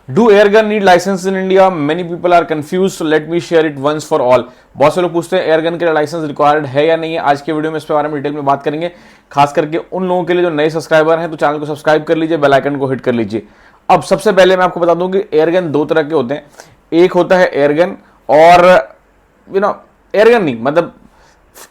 Do airgun need licence in India? Many people are confuse, so let me share it once for all. बहुत से लोग पूछते हैं airgun के लिए लाइसेंस रिक्वायर्ड है या नहीं है। आज के वीडियो में इस बारे में डिटेल में बात करेंगे, खास करके उन लोगों के लिए जो नए सब्सक्राइबर हैं। तो चैनल को सब्सक्राइब कर लीजिए, बेल आइकन को हिट कर लीजिए। अब सबसे पहले मैं आपको बता दूं कि एयरगन दो तरह के होते हैं। एक होता है एयरगन और एयरगन नहीं, मतलब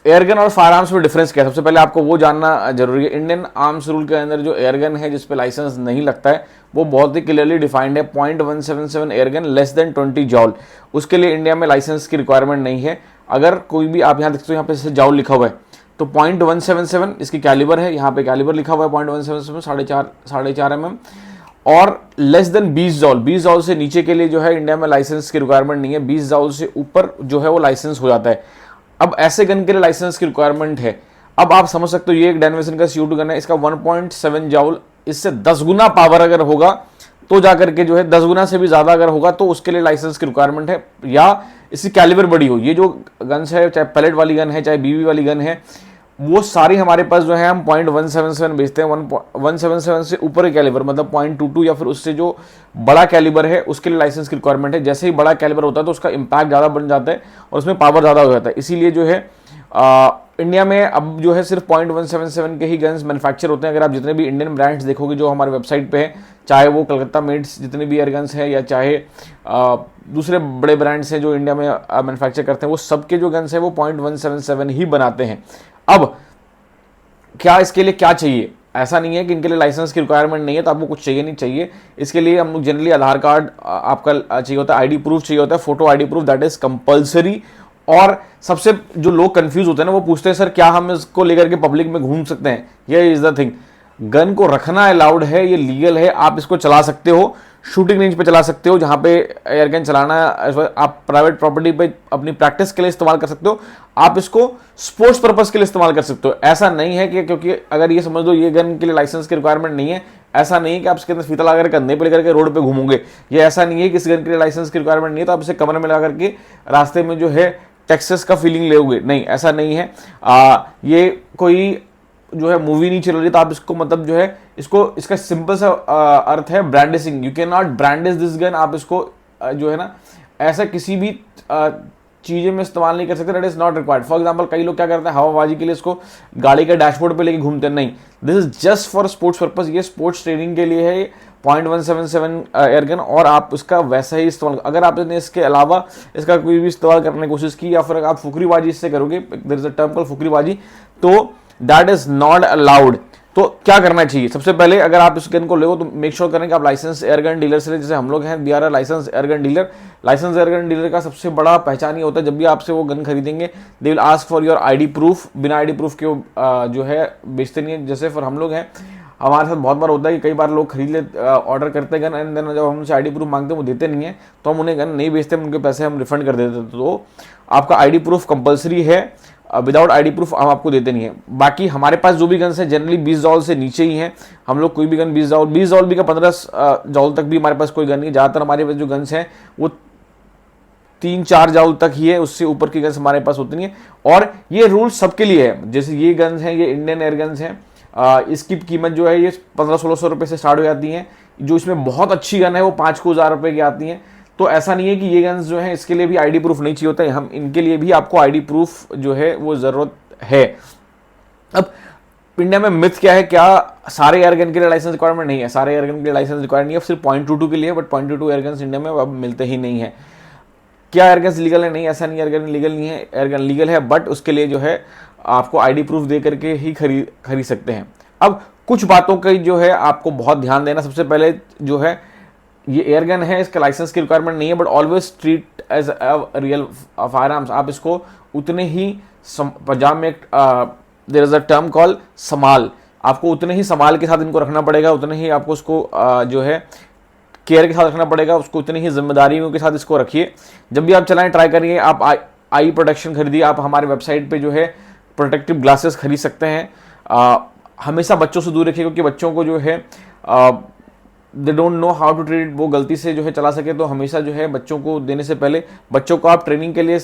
एयरगन और फायर आर्म्स में डिफरेंस क्या है, सबसे पहले आपको वो जानना जरूरी है। इंडियन आर्म्स रूल के अंदर जो एयरगन है जिसपे लाइसेंस नहीं लगता है वो बहुत ही क्लियरली डिफाइंड है। 0.177 एयरगन लेस देन 20 जॉल, उसके लिए इंडिया में लाइसेंस की रिक्वायरमेंट नहीं है। अगर कोई भी आप यहाँ देखते हो, यहाँ पे जैसे जॉल लिखा हुआ है तो 0.177 इसकी कैलिबर है, यहाँ पे कैलिबर लिखा हुआ है 0.177 साढ़े चार mm। और लेस देन 20 जॉल, 20 जॉल से नीचे के लिए जो है इंडिया में लाइसेंस की रिक्वायरमेंट नहीं है। 20 जॉल से ऊपर जो है वो लाइसेंस हो जाता है। अब ऐसे गन के लिए लाइसेंस की रिक्वायरमेंट है। अब आप समझ सकते हो ये एक डैनवेसन का CO2 गन है, इसका 1.7 जॉल, इससे 10 गुना पावर अगर होगा तो जाकर के जो है 10 गुना से भी ज्यादा अगर होगा तो उसके लिए लाइसेंस की रिक्वायरमेंट है, या इसकी कैलिबर बड़ी हो। ये जो गन्स है, चाहे पैलेट वाली गन है चाहे BB वाली गन है, वो सारी हमारे पास जो है हम 0.177 बेचते हैं। 177 से ऊपर के कैलिबर मतलब 0.22 या फिर उससे जो बड़ा कैलिबर है उसके लिए लाइसेंस की रिक्वायरमेंट है। जैसे ही बड़ा कैलिबर होता है तो उसका इंपैक्ट ज़्यादा बन जाता है और उसमें पावर ज़्यादा हो जाता है। इसीलिए जो है इंडिया में अब जो है सिर्फ 0.177 के ही गन्स मैन्युफैक्चर होते हैं। अगर आप जितने भी इंडियन ब्रांड्स देखोगे जो हमारे वेबसाइट पे है, चाहे वो कलकत्ता मेड्स जितने भी एयर गन्स हैं या चाहे दूसरे बड़े ब्रांड्स हैं जो इंडिया में मैन्युफैक्चर करते हैं, वो सबके जो गन्स हैं वो 0.177 ही बनाते हैं। अब क्या इसके लिए क्या चाहिए? ऐसा नहीं है कि इनके लिए लाइसेंस की रिक्वायरमेंट नहीं है तो आपको कुछ चाहिए नहीं चाहिए। इसके लिए हम लोग जनरली आधार कार्ड आपका चाहिए होता है, ID प्रूफ चाहिए होता है, photo ID proof, that is compulsory. और सबसे जो लोग कंफ्यूज होते हैं ना, वो पूछते हैं सर क्या हम इसको लेकर के पब्लिक में घूम सकते हैं? ये इज द थिंग, गन को रखना अलाउड है, ये लीगल है, आप इसको चला सकते हो, शूटिंग रेंज पे चला सकते हो, जहां पे एयरगन चलाना आप प्राइवेट प्रॉपर्टी पे अपनी प्रैक्टिस के लिए इस्तेमाल कर सकते हो, आप इसको स्पोर्ट्स पर्पस के लिए इस्तेमाल कर सकते हो। ऐसा नहीं है कि क्योंकि अगर ये समझ लो ये गन के लिए लाइसेंस की रिक्वायरमेंट नहीं है, ऐसा नहीं है कि आप इसके अंदर फीता लगा कर कंधे पे लेकर के रोड पे घूमोगे। ये ऐसा नहीं है कि इस गन के लिए लाइसेंस की रिक्वायरमेंट नहीं है तो आप इसे कमरे में लगा करके रास्ते में जो है टेक्सास का फीलिंग लोगे, नहीं, ऐसा नहीं है। ये कोई जो है मूवी नहीं चल रही तो आप इसको मतलब जो है इसको इसका सिंपल सा अर्थ है brandishing. You can not brandish this gun. आप इसको जो है ना ऐसा किसी भी चीजें में इस्तेमाल नहीं कर सकते, that is not required. For example कई लोग क्या करते हैं, हवाबाजी के लिए इसको गाड़ी के डैशबोर्ड पे लेके घूमते हैं, नहीं, this is just for sports purpose. ये स्पोर्ट्स ट्रेनिंग के लिए है 0.177 एयरगन, और आप उसका वैसा ही इस्तेमाल। अगर आपने इसके अलावा इसका कोई भी इस्तेमाल करने की कोशिश की या फिर आप फुकरीबाजी इससे करोगे, there is a term called फुकरीबाजी, तो दैट इज नॉट अलाउड। तो क्या करना चाहिए? सबसे पहले अगर आप इस गन को ले तो मेक श्योर करें कि आप लाइसेंस एयरगन डीलर से, जैसे हम लोग हैं, we are a licence airgun dealer. Licence airgun dealer का सबसे बड़ा पहचान ये होता है, जब भी आपसे वो गन खरीदेंगे they will ask for your ID proof. बिना ID प्रूफ के जो है बेचते नहीं है। जैसे फिर हम लोग हैं, हमारे साथ बहुत बार होता है कि कई बार लोग खरीद ले, ऑर्डर करते हैं गन, एंड देन जब हम उनसे ID प्रूफ मांगते हैं वो देते नहीं है, तो हम उन्हें गन नहीं बेचते, उनके पैसे हम रिफंड कर देते हैं। तो आपका ID प्रूफ कंपलसरी है, विदाउट ID प्रूफ हम आपको देते नहीं है। बाकी हमारे पास जो भी गन्स है जनरली 20 जॉल से नीचे ही हैं। हम लोग कोई भी गन 20 जॉल भी का 15 जॉल तक भी हमारे पास कोई गन नहीं। ज़्यादातर हमारे पास जो गन्स हैं वो 3-4 जॉल तक ही है, उससे ऊपर की गन्स हमारे पास होती नहीं है। और ये रूल सबके लिए है। जैसे ये गन्स हैं, ये इंडियन एयर गन्स हैं, इसकी कीमत जो है ये 1500-1600 रुपये से स्टार्ट हो जाती है। जो इसमें बहुत अच्छी गन है वो 5 को 1000 रुपये की आती हैं। तो ऐसा नहीं है कि ये गन्स जो है इसके लिए भी ID प्रूफ नहीं चाहिए होता है, हम इनके लिए भी आपको ID प्रूफ जो है वो जरूरत है। अब इंडिया में मिथ क्या है, क्या सारे एयरगन के लिए लाइसेंस रिक्वायरमेंट नहीं है? सारे एयरगन के लिए लाइसेंस रिक्वायर्ड नहीं है, सिर्फ 0.22 के लिए, बट 0.22 एयरगन इंडिया में अब मिलते ही नहीं है। क्या एयरगन लीगल है? नहीं, ऐसा नहीं, एयरगन लीगल नहीं है। एयरगन लीगल है, बट उसके लिए जो है आपको ID प्रूफ दे करके ही खरीद सकते हैं। अब कुछ बातों का जो है आपको बहुत ध्यान देना। सबसे पहले जो है ये एयरगन है, इसका लाइसेंस की रिक्वायरमेंट नहीं है, but always treat as a real fire arms. आप इसको उतने ही पंजाब में there is a term call समाल, आपको उतने ही समाल के साथ इनको रखना पड़ेगा, उतने ही आपको उसको जो है केयर के साथ रखना पड़ेगा, उसको उतनी ही जिम्मेदारियों के साथ इसको रखिए। जब भी आप चलाएं ट्राई करिए, आप आई प्रोटेक्शन खरीदिए। आप हमारे वेबसाइट पे जो है प्रोटेक्टिव ग्लासेस खरीद सकते हैं। हमेशा बच्चों से दूर रखिए, क्योंकि बच्चों को जो है they don't know how to treat, वो गलती से जो है चला सके। तो हमेशा जो है बच्चों को देने से पहले बच्चों को आप ट्रेनिंग के लिए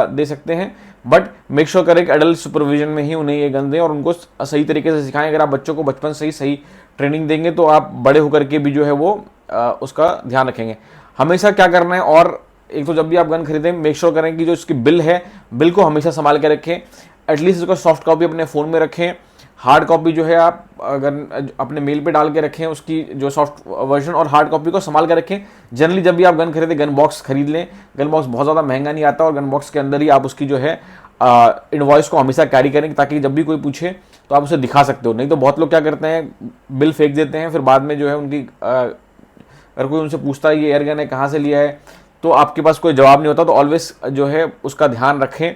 दे सकते हैं, बट मेक श्योर करें कि एडल्ट सुपरविजन में ही उन्हें ये गन दें और उनको सही तरीके से सिखाएं। अगर आप बच्चों को बचपन से ही सही ट्रेनिंग देंगे तो आप बड़े होकर के भी जो है वो उसका ध्यान रखेंगे। हमेशा क्या करना है, और एक तो जब भी आप गन खरीदें मेक श्योर करें कि जो इसकी बिल है, बिल को हमेशा संभाल के रखें। एटलीस्ट इसका सॉफ्ट कॉपी अपने फ़ोन में रखें, हार्ड कॉपी जो है आप अगर अपने मेल पे डाल के रखें उसकी जो सॉफ्ट वर्जन, और हार्ड कॉपी को संभाल के रखें। जनरली जब भी आप गन खरीदें गन बॉक्स खरीद लें। गन बॉक्स बहुत ज़्यादा महंगा नहीं आता, और गन बॉक्स के अंदर ही आप उसकी जो है इनवॉइस को हमेशा कैरी करें, ताकि जब भी कोई पूछे तो आप उसे दिखा सकते हो। नहीं तो बहुत लोग क्या करते हैं, बिल फेंक देते हैं, फिर बाद में जो है उनकी अगर कोई उनसे पूछता है ये एयरगन है कहाँ से लिया है, तो आपके पास कोई जवाब नहीं होता। तो ऑलवेज जो है उसका ध्यान रखें।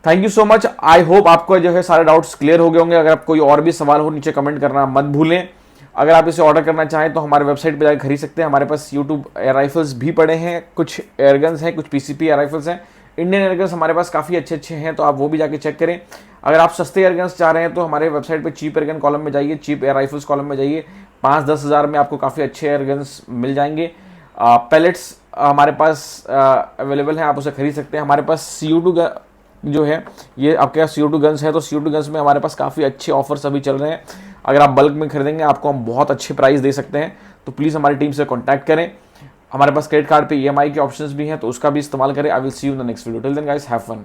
Thank you so much. I hope आपको जो है सारे डाउट्स क्लियर हो गए होंगे। अगर आप कोई और भी सवाल हो नीचे कमेंट करना मत भूलें। अगर आप इसे ऑर्डर करना चाहें तो हमारे वेबसाइट पर जाकर खरीद सकते हैं। हमारे पास यूट्यूब एयर राइफल्स भी पड़े हैं, कुछ एयरगन्स हैं, कुछ पीसीपी एयर राइफल्स हैं। इंडियन एयरगन्स हमारे पास काफ़ी अच्छे हैं, तो आप वो भी जाके चेक करें। अगर आप सस्ते एयरगन्स चाह रहे हैं तो हमारे वेबसाइट पे चीप एयरगन कॉलम में जाइए, चीप एयर राइफल्स कॉलम में जाइए। 5-10 हज़ार में आपको काफ़ी अच्छे एयरगन्स मिल जाएंगे। पैलेट्स हमारे पास अवेलेबल हैं, आप उसे खरीद सकते हैं। हमारे पास CO2 जो है, ये आपके पास CO2 गन्स है, तो CO2 गन्स में हमारे पास काफ़ी अच्छे ऑफर्स अभी चल रहे हैं। अगर आप बल्क में खरीदेंगे आपको हम बहुत अच्छे प्राइस दे सकते हैं, तो प्लीज़ हमारी टीम से कॉन्टैक्ट करें। हमारे पास क्रेडिट कार्ड पे EMI के ऑप्शंस भी हैं, तो उसका भी इस्तेमाल करें। I will see you in the next video. Till then guys, have fun.